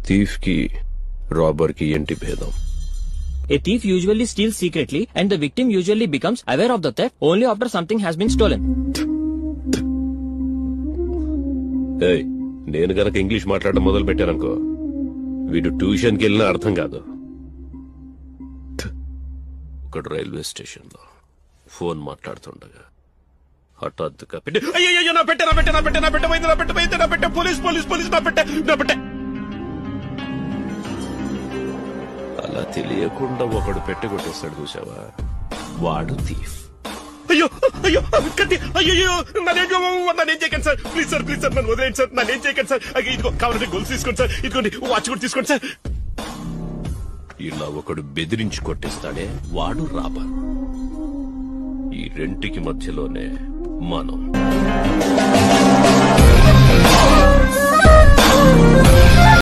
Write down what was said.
Thief కి robber కి ఏంటి భేదం? A thief usually steals secretly and the victim usually becomes aware of the theft only after something has been stolen. ఏయ్, నేను గనక English మాట్లాడడం మొదలు పెట్టాననుకో వీడు ట్యూషన్కి వెళ్ళినా అర్థం కాదు. ఒకడు రైల్వే స్టేషన్ లో ఫోన్ మాట్లాడుతుండగా హఠాత్తుగా అలా తెలియకుండా ఒకడు పెట్టగొట్టేస్తాడు చూసావా, వాడు థీఫ్. అయ్యో అయ్యో అయ్యో నన్నేం చేయకండి sir, please sir, please sir, నన్ను వదిలేండి సార్, నన్నేం చేయకండి సార్. ఇదిగో కావాలంటే గొలుసు తీసుకోండి సార్, ఇదిగోండి వాచ్ కూడా తీసుకోండి సార్. ఇలా ఒకడు బెదిరించి కొట్టేస్తాడే వాడు రాబర్. ఈ రెంటికి మధ్యలోనే మనం.